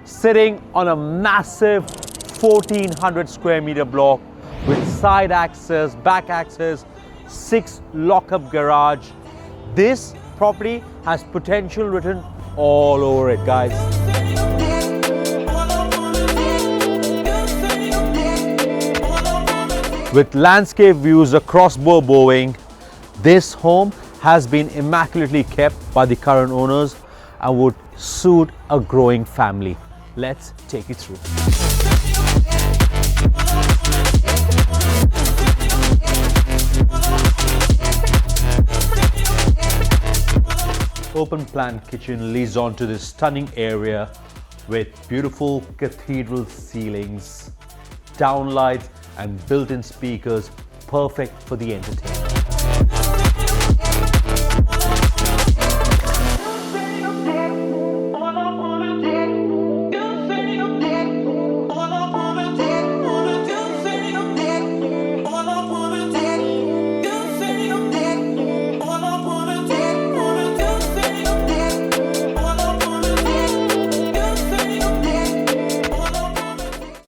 sitting on a massive 1400 square meter block with side access, back access, 6 lock-up garage. This property has potential written all over it, guys. With landscape views across Bowing, this home has been immaculately kept by the current owners and would suit a growing family. Let's take it through. Open plan kitchen leads onto this stunning area with beautiful cathedral ceilings, downlights and built-in speakers, perfect for the entertainment.